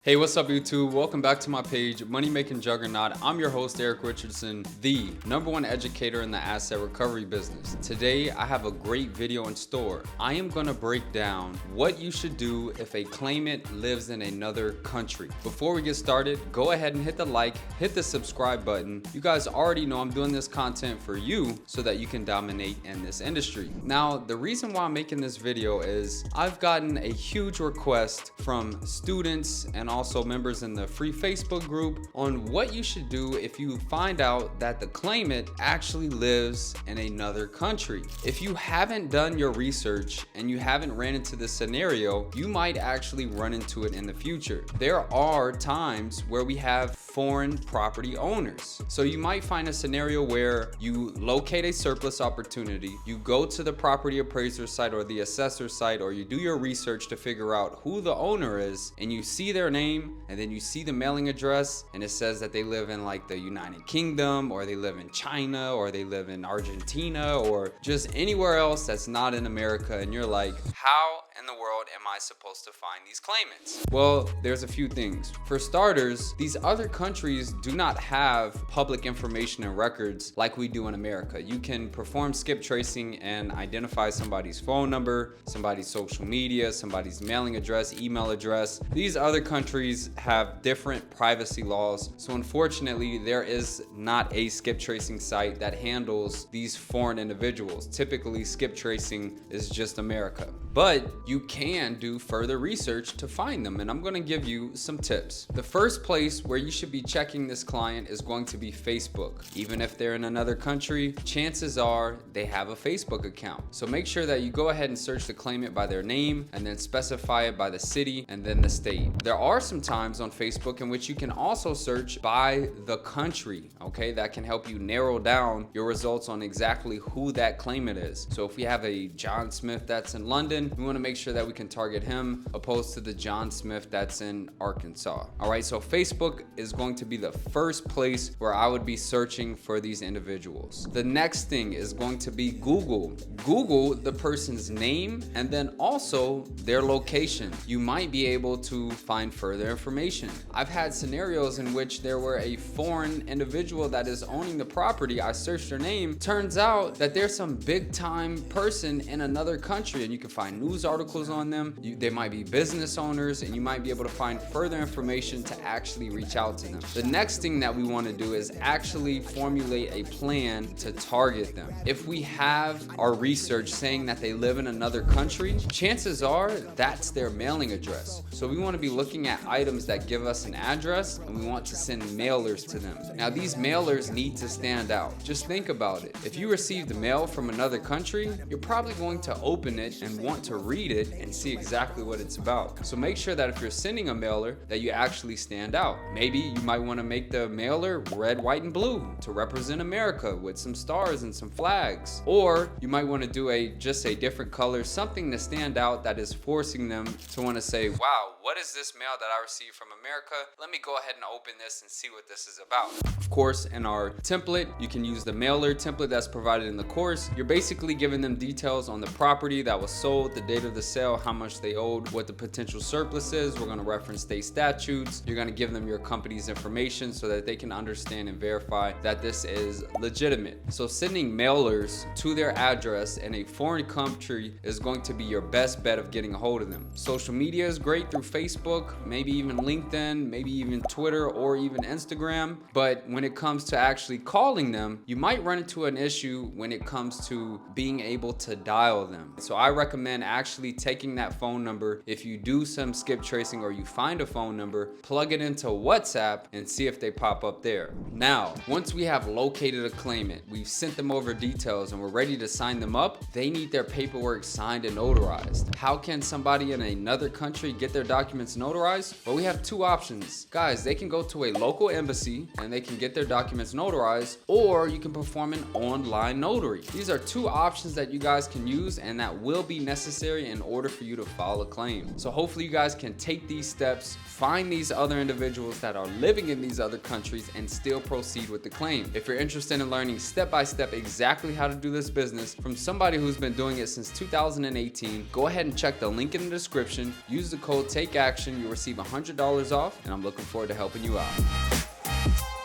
Hey, what's up YouTube? Welcome back to my page, Money Making Juggernaut. I'm your host, Eric Richardson, the #1 educator in the asset recovery business. Today, I have a great video in store. I am gonna break down what you should do if a claimant lives in another country. Before we get started, go ahead and hit the like, hit the subscribe button. You guys already know I'm doing this content for you so that you can dominate in this industry. Now, the reason why I'm making this video is I've gotten a huge request from students and also members in the free Facebook group on what you should do if you find out that the claimant actually lives in another country. If you haven't done your research and you haven't ran into this scenario, you might actually run into it in the future. There are times where we have foreign property owners. So you might find a scenario where you locate a surplus opportunity, you go to the property appraiser site or the assessor site, or you do your research to figure out who the owner is, and you see their name and then you see the mailing address and it says that they live in like the United Kingdom, or they live in China, or they live in Argentina, or just anywhere else that's not in America, and you're like, how in the world am I supposed to find these claimants? Well, there's a few things. For starters, these other countries do not have public information and records like we do in America. You can perform skip tracing and identify somebody's phone number, somebody's social media, somebody's mailing address, email address. These other countries have different privacy laws. So unfortunately, there is not a skip tracing site that handles these foreign individuals. Typically, skip tracing is just America. But you can do further research to find them, and I'm going to give you some tips. The first place where you should be checking this client is going to be Facebook. Even if they're in another country, chances are they have a Facebook account. So make sure that you go ahead and search the claimant by their name and then specify it by the city and then the state. There are some times on Facebook in which you can also search by the country, okay? That can help you narrow down your results on exactly who that claimant is. So if we have a John Smith that's in London, we want to make sure that we can target him opposed to the John Smith that's in Arkansas. All right, so Facebook is going to be the first place where I would be searching for these individuals. The next thing is going to be Google. Google the person's name and then also their location. You might be able to find further information. I've had scenarios in which there were a foreign individual that is owning the property. I searched their name. Turns out that there's some big time person in another country, and you can find news articles on them. They might be business owners, and you might be able to find further information to actually reach out to them. The next thing that we want to do is actually formulate a plan to target them. If we have our research saying that they live in another country, chances are that's their mailing address. So we want to be looking at items that give us an address, and we want to send mailers to them. Now these mailers need to stand out. Just think about it. If you received mail from another country, you're probably going to open it and want to read it and see exactly what it's about. So make sure that if you're sending a mailer that you actually stand out. Maybe you might want to make the mailer red, white, and blue to represent America with some stars and some flags. Or you might want to do just a different color, something to stand out that is forcing them to want to say, wow, what is this mail that I received from America? Let me go ahead and open this and see what this is about. Of course, in our template, you can use the mailer template that's provided in the course. You're basically giving them details on the property that was sold, the date of the sale, how much they owed, what the potential surplus is. We're going to reference state statutes. You're going to give them your company's information so that they can understand and verify that this is legitimate. So sending mailers to their address in a foreign country is going to be your best bet of getting a hold of them. Social media is great through Facebook, maybe even LinkedIn, maybe even Twitter, or even Instagram. But when it comes to actually calling them, you might run into an issue when it comes to being able to dial them. So I recommend actually taking that phone number. If you do some skip tracing or you find a phone number, plug it into WhatsApp and see if they pop up there. Now, once we have located a claimant, we've sent them over details and we're ready to sign them up, they need their paperwork signed and notarized. How can somebody in another country get their documents notarized? Well, we have two options. Guys, they can go to a local embassy and they can get their documents notarized, or you can perform an online notary. These are two options that you guys can use and that will be necessary necessary in order for you to file a claim. So hopefully you guys can take these steps, find these other individuals that are living in these other countries, and still proceed with the claim. If you're interested in learning step by step exactly how to do this business from somebody who's been doing it since 2018, go ahead and check the link in the description. Use the code TAKEACTION. You'll receive $100 off, and I'm looking forward to helping you out.